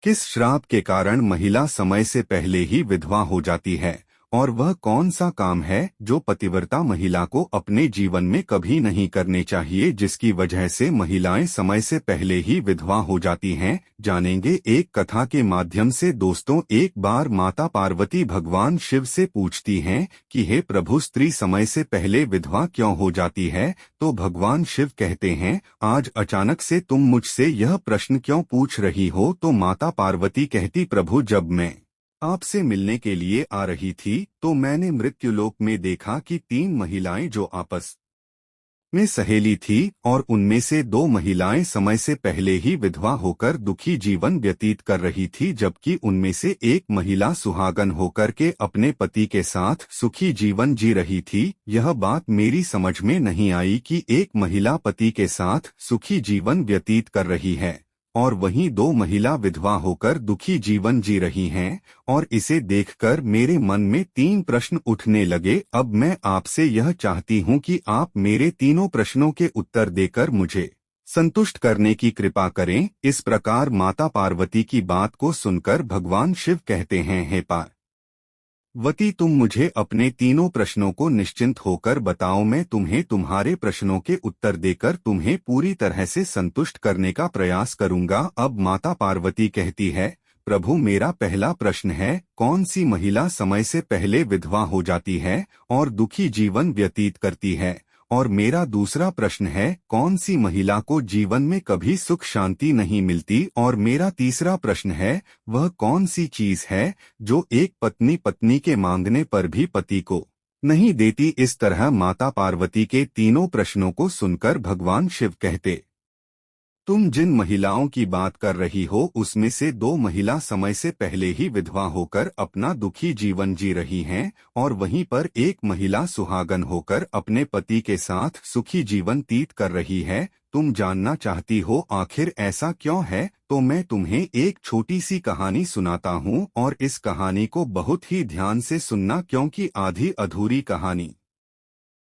किस श्राप के कारण महिला समय से पहले ही विधवा हो जाती है और वह कौन सा काम है जो पतिव्रता महिला को अपने जीवन में कभी नहीं करने चाहिए, जिसकी वजह से महिलाएं समय से पहले ही विधवा हो जाती हैं, जानेंगे एक कथा के माध्यम से। दोस्तों, एक बार माता पार्वती भगवान शिव से पूछती हैं कि हे प्रभु, स्त्री समय से पहले विधवा क्यों हो जाती है? तो भगवान शिव कहते हैं, आज अचानक से तुम मुझसे यह प्रश्न क्यों पूछ रही हो? तो माता पार्वती कहती, प्रभु, जब मैं आपसे मिलने के लिए आ रही थी तो मैंने मृत्युलोक में देखा कि 3 महिलाएं जो आपस में सहेली थी और उनमें से 2 महिलाएं समय से पहले ही विधवा होकर दुखी जीवन व्यतीत कर रही थी, जबकि उनमें से एक महिला सुहागन होकर के अपने पति के साथ सुखी जीवन जी रही थी। यह बात मेरी समझ में नहीं आई कि एक महिला पति के साथ सुखी जीवन व्यतीत कर रही है और वहीं 2 महिला विधवा होकर दुखी जीवन जी रही हैं, और इसे देखकर मेरे मन में 3 प्रश्न उठने लगे। अब मैं आपसे यह चाहती हूँ कि आप मेरे तीनों प्रश्नों के उत्तर देकर मुझे संतुष्ट करने की कृपा करें। इस प्रकार माता पार्वती की बात को सुनकर भगवान शिव कहते हैं, हे पार्वती, तुम मुझे अपने तीनों प्रश्नों को निश्चिंत होकर बताओ, मैं तुम्हें तुम्हारे प्रश्नों के उत्तर देकर तुम्हें पूरी तरह से संतुष्ट करने का प्रयास करूंगा। अब माता पार्वती कहती है, प्रभु, मेरा पहला प्रश्न है, कौन सी महिला समय से पहले विधवा हो जाती है और दुखी जीवन व्यतीत करती है? और मेरा दूसरा प्रश्न है, कौन सी महिला को जीवन में कभी सुख शांति नहीं मिलती? और मेरा तीसरा प्रश्न है, वह कौन सी चीज है जो एक पत्नी पत्नी के मांगने पर भी पति को नहीं देती? इस तरह माता पार्वती के तीनों प्रश्नों को सुनकर भगवान शिव कहते, तुम जिन महिलाओं की बात कर रही हो उसमें से 2 महिला समय से पहले ही विधवा होकर अपना दुखी जीवन जी रही हैं, और वहीं पर एक महिला सुहागन होकर अपने पति के साथ सुखी जीवन व्यतीत कर रही है। तुम जानना चाहती हो आखिर ऐसा क्यों है? तो मैं तुम्हें एक छोटी सी कहानी सुनाता हूँ, और इस कहानी को बहुत ही ध्यान से सुनना, क्योंकि आधी अधूरी कहानी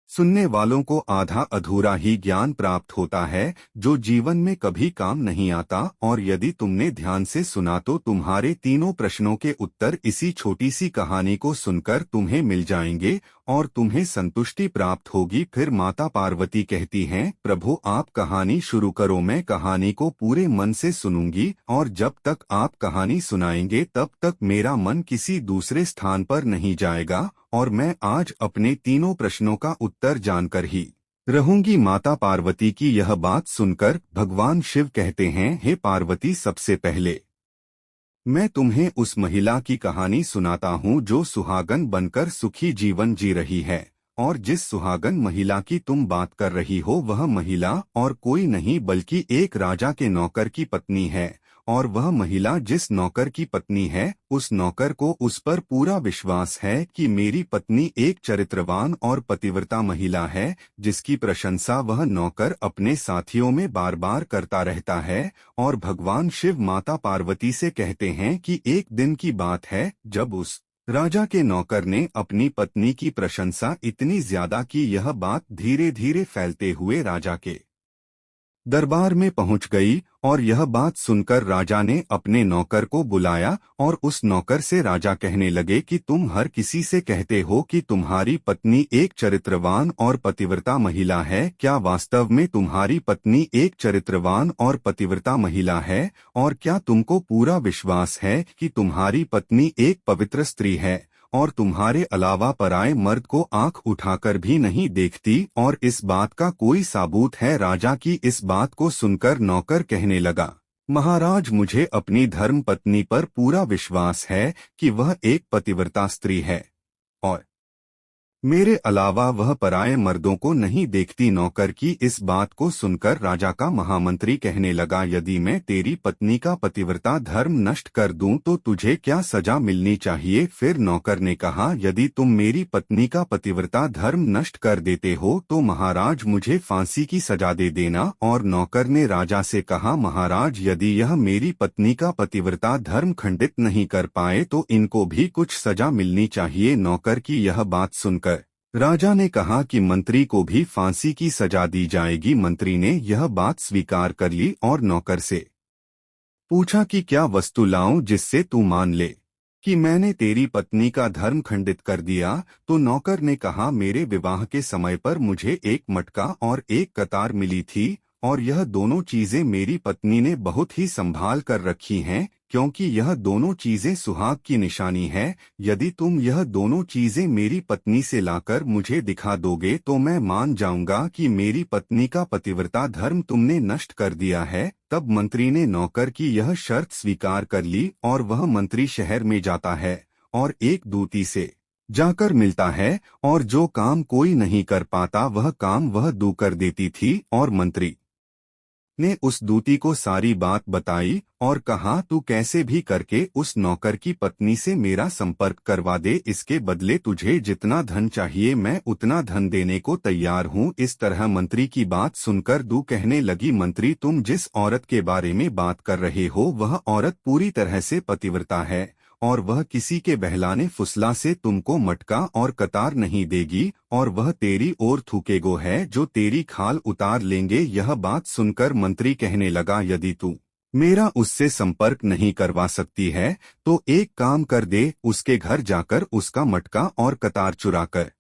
सुनने वालों को आधा अधूरा ही ज्ञान प्राप्त होता है जो जीवन में कभी काम नहीं आता। और यदि तुमने ध्यान से सुना तो तुम्हारे तीनों प्रश्नों के उत्तर इसी छोटी सी कहानी को सुनकर तुम्हें मिल जाएंगे और तुम्हें संतुष्टि प्राप्त होगी। फिर माता पार्वती कहती हैं, प्रभु, आप कहानी शुरू करो, मैं कहानी को पूरे मन से सुनूंगी, और जब तक आप कहानी सुनाएंगे तब तक मेरा मन किसी दूसरे स्थान पर नहीं जाएगा, और मैं आज अपने तीनों प्रश्नों का उत्तर जानकर ही रहूंगी। माता पार्वती की यह बात सुनकर भगवान शिव कहते हैं, हे पार्वती, सबसे पहले मैं तुम्हें उस महिला की कहानी सुनाता हूँ जो सुहागन बनकर सुखी जीवन जी रही है। और जिस सुहागन महिला की तुम बात कर रही हो वह महिला और कोई नहीं बल्कि एक राजा के नौकर की पत्नी है। और वह महिला जिस नौकर की पत्नी है उस नौकर को उस पर पूरा विश्वास है कि मेरी पत्नी एक चरित्रवान और पतिव्रता महिला है, जिसकी प्रशंसा वह नौकर अपने साथियों में बार बार करता रहता है। और भगवान शिव माता पार्वती से कहते हैं कि एक दिन की बात है जब उस राजा के नौकर ने अपनी पत्नी की प्रशंसा इतनी ज्यादा की यह बात धीरे धीरे फैलते हुए राजा के दरबार में पहुंच गई। और यह बात सुनकर राजा ने अपने नौकर को बुलाया और उस नौकर से राजा कहने लगे कि तुम हर किसी से कहते हो कि तुम्हारी पत्नी एक चरित्रवान और पतिव्रता महिला है, क्या वास्तव में तुम्हारी पत्नी एक चरित्रवान और पतिव्रता महिला है? और क्या तुमको पूरा विश्वास है कि तुम्हारी पत्नी एक पवित्र स्त्री है और तुम्हारे अलावा पराये मर्द को आंख उठाकर भी नहीं देखती? और इस बात का कोई सबूत है? राजा की इस बात को सुनकर नौकर कहने लगा, महाराज, मुझे अपनी धर्म पत्नी पर पूरा विश्वास है कि वह एक पतिव्रता स्त्री है और मेरे अलावा वह पराये मर्दों को नहीं देखती। नौकर की इस बात को सुनकर राजा का महामंत्री कहने लगा, यदि मैं तेरी पत्नी का पतिव्रता धर्म नष्ट कर दूं तो तुझे क्या सजा मिलनी चाहिए? फिर नौकर ने कहा, यदि तुम मेरी पत्नी का पतिव्रता धर्म नष्ट कर देते हो तो महाराज मुझे फांसी की सजा दे देना। और नौकर ने राजा से कहा, महाराज, यदि यह मेरी पत्नी का पतिव्रता धर्म खंडित नहीं कर पाए तो इनको भी कुछ सजा मिलनी चाहिए। नौकर की यह बात सुनकर राजा ने कहा कि मंत्री को भी फांसी की सजा दी जाएगी। मंत्री ने यह बात स्वीकार कर ली और नौकर से पूछा कि क्या वस्तु लाऊं जिससे तू मान ले कि मैंने तेरी पत्नी का धर्म खंडित कर दिया। तो नौकर ने कहा, मेरे विवाह के समय पर मुझे एक मटका और एक कतार मिली थी, और यह दोनों चीजें मेरी पत्नी ने बहुत ही संभाल कर रखी हैं, क्योंकि यह दोनों चीजें सुहाग की निशानी है। यदि तुम यह दोनों चीजें मेरी पत्नी से लाकर मुझे दिखा दोगे तो मैं मान जाऊंगा कि मेरी पत्नी का पतिव्रता धर्म तुमने नष्ट कर दिया है। तब मंत्री ने नौकर की यह शर्त स्वीकार कर ली, और वह मंत्री शहर में जाता है और एक दूती से जाकर मिलता है, और जो काम कोई नहीं कर पाता वह काम वह दू कर देती थी। और मंत्री ने उस दूती को सारी बात बताई और कहा, तू कैसे भी करके उस नौकर की पत्नी से मेरा संपर्क करवा दे, इसके बदले तुझे जितना धन चाहिए मैं उतना धन देने को तैयार हूँ। इस तरह मंत्री की बात सुनकर दू कहने लगी, मंत्री तुम जिस औरत के बारे में बात कर रहे हो वह औरत पूरी तरह से पतिव्रता है, और वह किसी के बहलाने फुसला से तुमको मटका और कतार नहीं देगी, और वह तेरी ओर थूकेगो है जो तेरी खाल उतार लेंगे। यह बात सुनकर मंत्री कहने लगा, यदि तू मेरा उससे संपर्क नहीं करवा सकती है तो एक काम कर दे, उसके घर जाकर उसका मटका और कतार चुराकर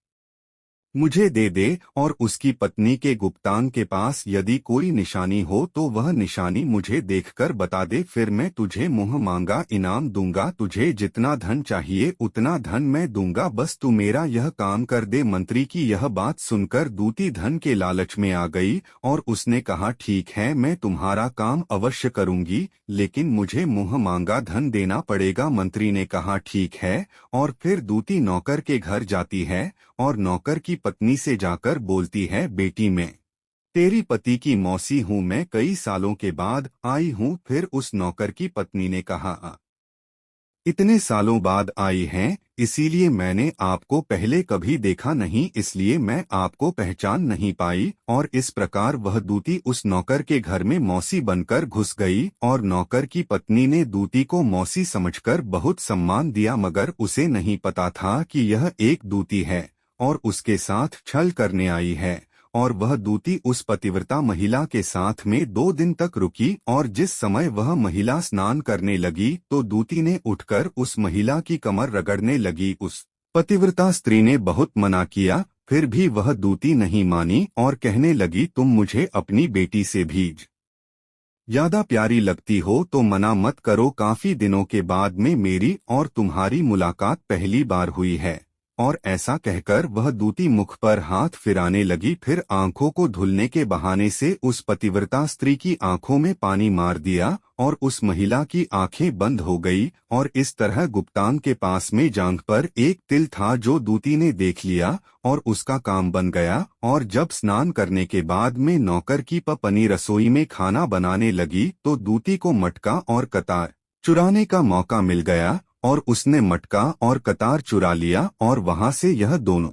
मुझे दे दे, और उसकी पत्नी के गुप्तांग के पास यदि कोई निशानी हो तो वह निशानी मुझे देखकर बता दे, फिर मैं तुझे मुंह मांगा इनाम दूंगा। तुझे जितना धन चाहिए उतना धन मैं दूंगा, बस तू मेरा यह काम कर दे। मंत्री की यह बात सुनकर दूती धन के लालच में आ गई और उसने कहा, ठीक है मैं तुम्हारा काम अवश्य करूंगी, लेकिन मुझे मुंह मांगा धन देना पड़ेगा। मंत्री ने कहा, ठीक है, और फिर दूती नौकर के घर जाती है और नौकर की पत्नी से जाकर बोलती है, बेटी मैं तेरी पति की मौसी हूँ, मैं कई सालों के बाद आई हूँ। फिर उस नौकर की पत्नी ने कहा, इतने सालों बाद आई हैं, इसीलिए मैंने आपको पहले कभी देखा नहीं, इसलिए मैं आपको पहचान नहीं पाई। और इस प्रकार वह दूती उस नौकर के घर में मौसी बनकर घुस गई, और नौकर की पत्नी ने दूती को मौसी समझकर बहुत सम्मान दिया, मगर उसे नहीं पता था कि यह एक दूती है और उसके साथ छल करने आई है। और वह दूती उस पतिव्रता महिला के साथ में 2 दिन तक रुकी, और जिस समय वह महिला स्नान करने लगी तो दूती ने उठकर उस महिला की कमर रगड़ने लगी। उस पतिव्रता स्त्री ने बहुत मना किया, फिर भी वह दूती नहीं मानी और कहने लगी, तुम मुझे अपनी बेटी से भी ज्यादा प्यारी लगती हो तो मना मत करो। काफी दिनों के बाद में मेरी और तुम्हारी मुलाकात पहली बार हुई है। और ऐसा कहकर वह दूती मुख पर हाथ फिराने लगी, फिर आंखों को धुलने के बहाने से उस पतिव्रता स्त्री की आंखों में पानी मार दिया, और उस महिला की आंखें बंद हो गई। और इस तरह गुप्तांग के पास में जांघ पर एक तिल था जो दूती ने देख लिया, और उसका काम बन गया। और जब स्नान करने के बाद में नौकर की पत्नी रसोई में खाना बनाने लगी तो दूती को मटका और कतार चुराने का मौका मिल गया, और उसने मटका और कतार चुरा लिया, और वहां से यह दोनों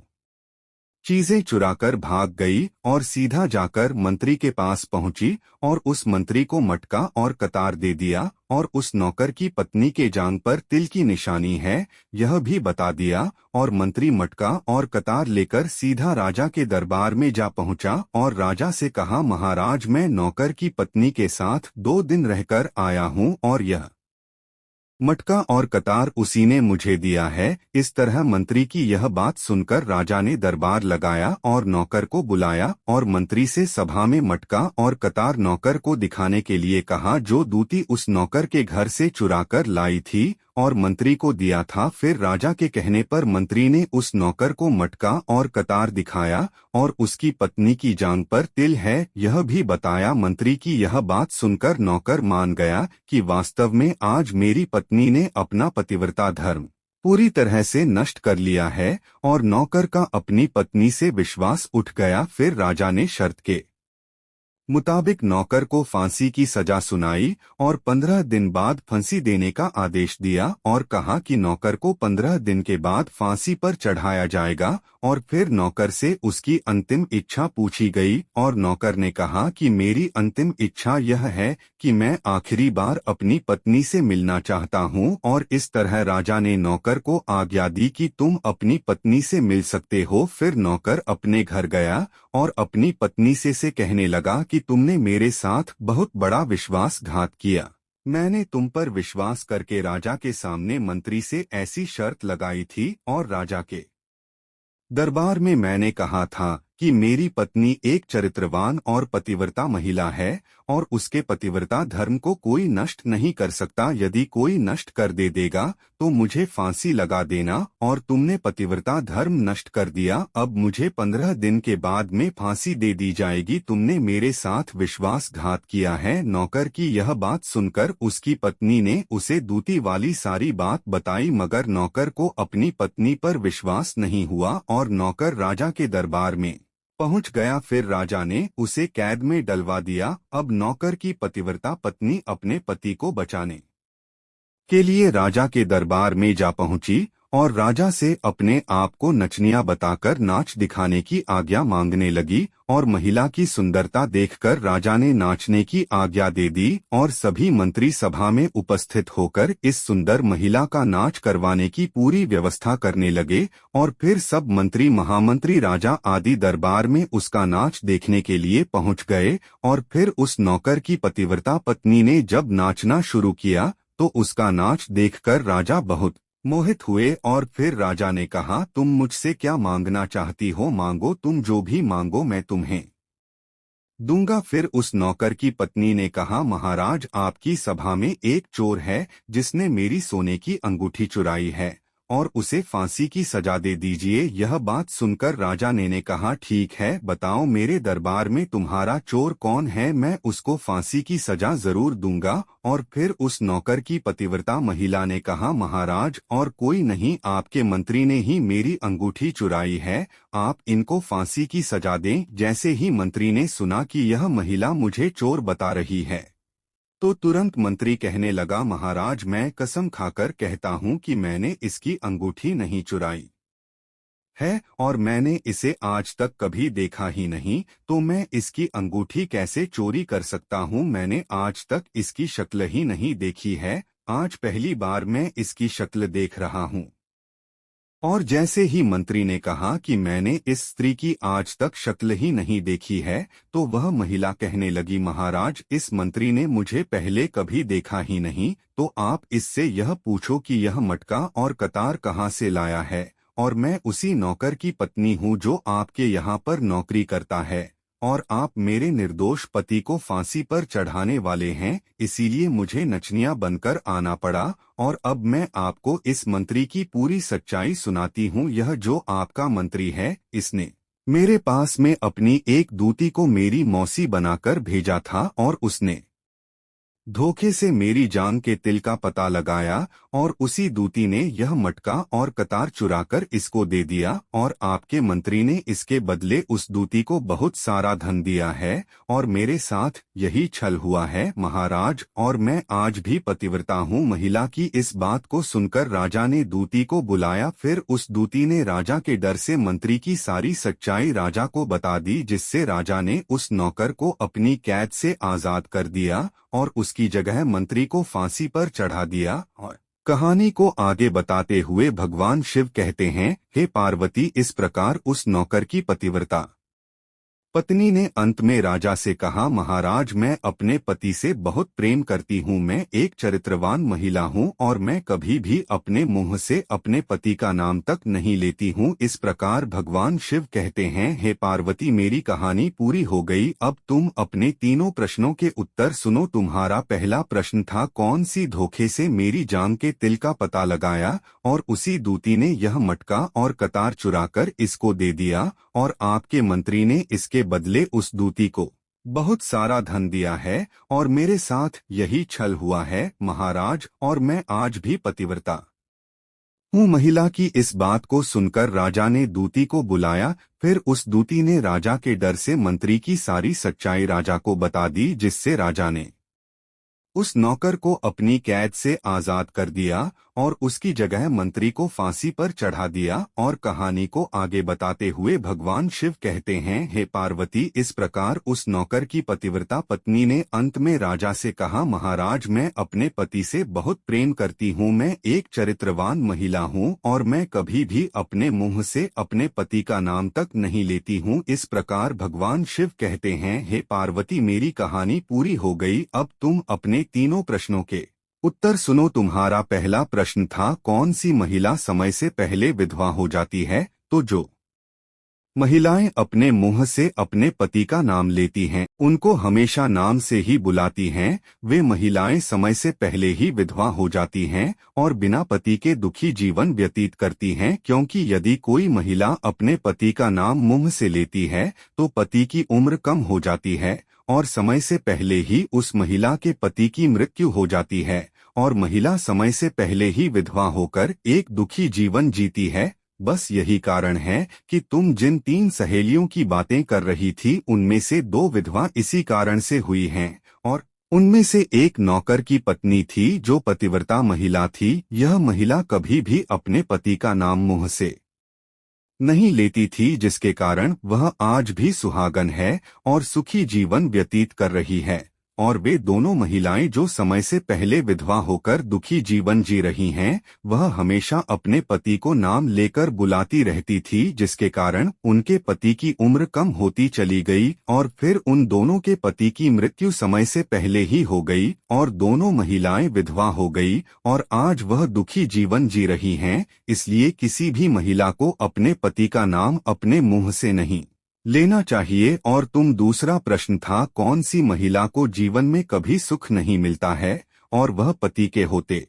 चीजें चुराकर भाग गई और सीधा जाकर मंत्री के पास पहुंची, और उस मंत्री को मटका और कतार दे दिया, और उस नौकर की पत्नी के जांघ पर तिल की निशानी है यह भी बता दिया। और मंत्री मटका और कतार लेकर सीधा राजा के दरबार में जा पहुंचा, और राजा से कहा, महाराज मैं नौकर की पत्नी के साथ 2 दिन रहकर आया हूं, और यह मटका और कतार उसी ने मुझे दिया है। इस तरह मंत्री की यह बात सुनकर राजा ने दरबार लगाया और नौकर को बुलाया, और मंत्री से सभा में मटका और कतार नौकर को दिखाने के लिए कहा, जो दूती उस नौकर के घर से चुराकर लाई थी और मंत्री को दिया था। फिर राजा के कहने पर मंत्री ने उस नौकर को मटका और कतार दिखाया, और उसकी पत्नी की जांघ पर तिल है यह भी बताया। मंत्री की यह बात सुनकर नौकर मान गया कि वास्तव में आज मेरी पत्नी ने अपना पतिव्रता धर्म पूरी तरह से नष्ट कर लिया है, और नौकर का अपनी पत्नी से विश्वास उठ गया। फिर राजा ने शर्त के मुताबिक नौकर को फांसी की सजा सुनाई, और 15 दिन बाद फांसी देने का आदेश दिया, और कहा कि नौकर को 15 दिन के बाद फांसी पर चढ़ाया जाएगा। और फिर नौकर से उसकी अंतिम इच्छा पूछी गई, और नौकर ने कहा कि मेरी अंतिम इच्छा यह है कि मैं आखिरी बार अपनी पत्नी से मिलना चाहता हूँ। और इस तरह राजा ने नौकर को आज्ञा दी कि तुम अपनी पत्नी से मिल सकते हो। फिर नौकर अपने घर गया और अपनी पत्नी से कहने लगा कि तुमने मेरे साथ बहुत बड़ा विश्वासघात किया, मैंने तुम पर विश्वास करके राजा के सामने मंत्री से ऐसी शर्त लगाई थी और राजा के दरबार में मैंने कहा था कि मेरी पत्नी एक चरित्रवान और पतिव्रता महिला है और उसके पतिव्रता धर्म को कोई नष्ट नहीं कर सकता। यदि कोई नष्ट कर देगा तो मुझे फांसी लगा देना, और तुमने पतिव्रता धर्म नष्ट कर दिया। अब मुझे 15 दिन के बाद में फांसी दे दी जाएगी। तुमने मेरे साथ विश्वासघात किया है। नौकर की यह बात सुनकर उसकी पत्नी ने उसे दूती वाली सारी बात बताई, मगर नौकर को अपनी पत्नी पर विश्वास नहीं हुआ और नौकर राजा के दरबार में पहुंच गया। फिर राजा ने उसे कैद में डलवा दिया। अब नौकर की पतिव्रता पत्नी अपने पति को बचाने के लिए राजा के दरबार में जा पहुंची और राजा से अपने आप को नचनिया बताकर नाच दिखाने की आज्ञा मांगने लगी, और महिला की सुंदरता देखकर राजा ने नाचने की आज्ञा दे दी और सभी मंत्री सभा में उपस्थित होकर इस सुंदर महिला का नाच करवाने की पूरी व्यवस्था करने लगे। और फिर सब मंत्री, महामंत्री, राजा आदि दरबार में उसका नाच देखने के लिए पहुंच गए। और फिर उस नौकर की पतिव्रता पत्नी ने जब नाचना शुरू किया तो उसका नाच देखकर राजा बहुत मोहित हुए। और फिर राजा ने कहा, तुम मुझसे क्या मांगना चाहती हो, मांगो, तुम जो भी मांगो मैं तुम्हें दूंगा। फिर उस नौकर की पत्नी ने कहा, महाराज, आपकी सभा में एक चोर है जिसने मेरी सोने की अंगूठी चुराई है और उसे फांसी की सजा दे दीजिए। यह बात सुनकर राजा ने कहा, ठीक है, बताओ मेरे दरबार में तुम्हारा चोर कौन है, मैं उसको फांसी की सजा जरूर दूंगा। और फिर उस नौकर की पतिव्रता महिला ने कहा, महाराज, और कोई नहीं, आपके मंत्री ने ही मेरी अंगूठी चुराई है, आप इनको फांसी की सजा दें। जैसे ही मंत्री ने सुना कि यह महिला मुझे चोर बता रही है तो तुरंत मंत्री कहने लगा, महाराज, मैं कसम खाकर कहता हूं कि मैंने इसकी अंगूठी नहीं चुराई है और मैंने इसे आज तक कभी देखा ही नहीं, तो मैं इसकी अंगूठी कैसे चोरी कर सकता हूं। मैंने आज तक इसकी शक्ल ही नहीं देखी है, आज पहली बार मैं इसकी शक्ल देख रहा हूं। और जैसे ही मंत्री ने कहा कि मैंने इस स्त्री की आज तक शक्ल ही नहीं देखी है, तो वह महिला कहने लगी, महाराज, इस मंत्री ने मुझे पहले कभी देखा ही नहीं, तो आप इससे यह पूछो कि यह मटका और कतार कहाँ से लाया है, और मैं उसी नौकर की पत्नी हूँ जो आपके यहाँ पर नौकरी करता है, और आप मेरे निर्दोष पति को फांसी पर चढ़ाने वाले हैं, इसीलिए मुझे नचनिया बनकर आना पड़ा। और अब मैं आपको इस मंत्री की पूरी सच्चाई सुनाती हूँ। यह जो आपका मंत्री है, इसने मेरे पास में अपनी एक दूती को मेरी मौसी बनाकर भेजा था और उसने धोखे से मेरी जान के तिल का पता लगाया, और उसी दूती ने यह मटका और कतार चुराकर इसको दे दिया, और आपके मंत्री ने इसके बदले उस दूती को बहुत सारा धन दिया है, और मेरे साथ यही छल हुआ है, महाराज, और मैं आज भी पतिव्रता हूँ। महिला की इस बात को सुनकर राजा ने दूती को बुलाया। फिर उस दूती ने राजा के डर से मंत्री की सारी सच्चाई राजा को बता दी, जिससे राजा ने उस नौकर को अपनी कैद से आजाद कर दिया और उसकी जगह मंत्री को फांसी पर चढ़ा दिया। और कहानी को आगे बताते हुए भगवान शिव कहते हैं, हे पार्वती, इस प्रकार उस नौकर की पतिव्रता पत्नी ने अंत में राजा से कहा, महाराज, मैं अपने पति से बहुत प्रेम करती हूँ, मैं एक चरित्रवान महिला हूँ और मैं कभी भी अपने मुंह से अपने पति का नाम तक नहीं लेती हूँ। इस प्रकार भगवान शिव कहते हैं, हे पार्वती, मेरी कहानी पूरी हो गई। अब तुम अपने तीनों प्रश्नों के उत्तर सुनो। तुम्हारा पहला प्रश्न था, कौन सी धोखे से मेरी जान के तिल का पता लगाया और उसी दूती ने यह मटका और कतार चुराकर इसको दे दिया, और आपके मंत्री ने इसके बदले उस दूती को बहुत सारा धन दिया है, और मेरे साथ यही छल हुआ है, महाराज, और मैं आज भी पतिव्रता हूँ। महिला की इस बात को सुनकर राजा ने दूती को बुलाया। फिर उस दूती ने राजा के डर से मंत्री की सारी सच्चाई राजा को बता दी, जिससे राजा ने उस नौकर को अपनी कैद से आजाद कर दिया और उसकी जगह मंत्री को फांसी पर चढ़ा दिया। और कहानी को आगे बताते हुए भगवान शिव कहते हैं, हे पार्वती, इस प्रकार उस नौकर की पतिव्रता पत्नी ने अंत में राजा से कहा, महाराज, मैं अपने पति से बहुत प्रेम करती हूँ, मैं एक चरित्रवान महिला हूँ और मैं कभी भी अपने मुंह से अपने पति का नाम तक नहीं लेती हूँ। इस प्रकार भगवान शिव कहते हैं, हे पार्वती, मेरी कहानी पूरी हो गई, अब तुम अपने तीनों प्रश्नों के उत्तर सुनो। तुम्हारा पहला प्रश्न था, कौन सी महिला समय से पहले विधवा हो जाती है? तो जो महिलाएं अपने मुंह से अपने पति का नाम लेती हैं, उनको हमेशा नाम से ही बुलाती हैं, वे महिलाएं समय से पहले ही विधवा हो जाती हैं और बिना पति के दुखी जीवन व्यतीत करती हैं। क्योंकि यदि कोई महिला अपने पति का नाम मुंह से लेती है तो पति की उम्र कम हो जाती है और समय से पहले ही उस महिला के पति की मृत्यु हो जाती है और महिला समय से पहले ही विधवा होकर एक दुखी जीवन जीती है। बस यही कारण है कि तुम जिन 3 सहेलियों की बातें कर रही थी उनमें से 2 विधवा इसी कारण से हुई हैं और उनमें से एक नौकर की पत्नी थी जो पतिव्रता महिला थी। यह महिला कभी भी अपने पति का नाम मुंह से नहीं लेती थी, जिसके कारण वह आज भी सुहागन है और सुखी जीवन व्यतीत कर रही है। और वे दोनों महिलाएं जो समय से पहले विधवा होकर दुखी जीवन जी रही हैं, वह हमेशा अपने पति को नाम लेकर बुलाती रहती थी, जिसके कारण उनके पति की उम्र कम होती चली गई और फिर उन दोनों के पति की मृत्यु समय से पहले ही हो गई और दोनों महिलाएं विधवा हो गई और आज वह दुखी जीवन जी रही हैं। इसलिए किसी भी महिला को अपने पति का नाम अपने मुंह से नहीं लेना चाहिए। और तुम दूसरा प्रश्न था, कौन सी महिला को जीवन में कभी सुख नहीं मिलता है और वह पति के होते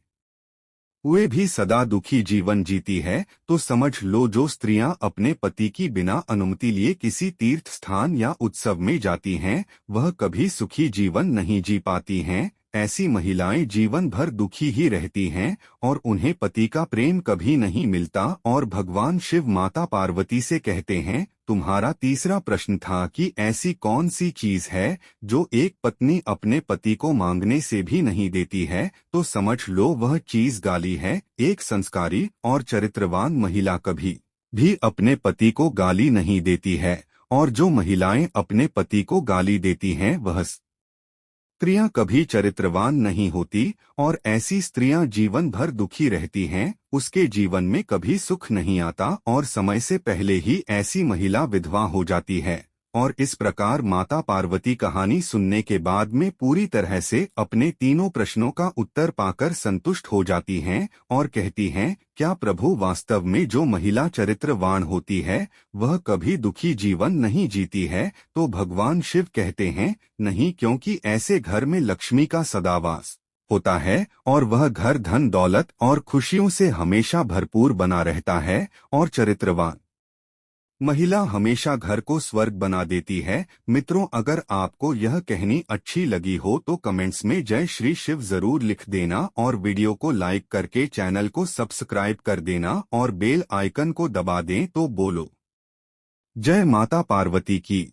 हुए भी सदा दुखी जीवन जीती है? तो समझ लो, जो स्त्रियां अपने पति की बिना अनुमति लिए किसी तीर्थ स्थान या उत्सव में जाती हैं, वह कभी सुखी जीवन नहीं जी पाती हैं। ऐसी महिलाएं जीवन भर दुखी ही रहती हैं और उन्हें पति का प्रेम कभी नहीं मिलता। और भगवान शिव माता पार्वती से कहते हैं, तुम्हारा तीसरा प्रश्न था कि ऐसी कौन सी चीज है जो एक पत्नी अपने पति को मांगने से भी नहीं देती है? तो समझ लो, वह चीज गाली है। एक संस्कारी और चरित्रवान महिला कभी भी अपने पति को गाली नहीं देती है और जो महिलाएं अपने पति को गाली देती हैं वह स्त्रियां कभी चरित्रवान नहीं होती और ऐसी स्त्रियां जीवन भर दुखी रहती हैं, उसके जीवन में कभी सुख नहीं आता और समय से पहले ही ऐसी महिला विधवा हो जाती है। और इस प्रकार माता पार्वती कहानी सुनने के बाद में पूरी तरह से अपने तीनों प्रश्नों का उत्तर पाकर संतुष्ट हो जाती हैं और कहती हैं, क्या प्रभु, वास्तव में जो महिला चरित्रवान होती है वह कभी दुखी जीवन नहीं जीती है? तो भगवान शिव कहते हैं, नहीं, क्योंकि ऐसे घर में लक्ष्मी का सदावास होता है और वह घर धन दौलत और खुशियों से हमेशा भरपूर बना रहता है और चरित्रवान महिला हमेशा घर को स्वर्ग बना देती है। मित्रों, अगर आपको यह कहानी अच्छी लगी हो तो कमेंट्स में जय श्री शिव जरूर लिख देना और वीडियो को लाइक करके चैनल को सब्सक्राइब कर देना और बेल आइकन को दबा दें। तो बोलो जय माता पार्वती की।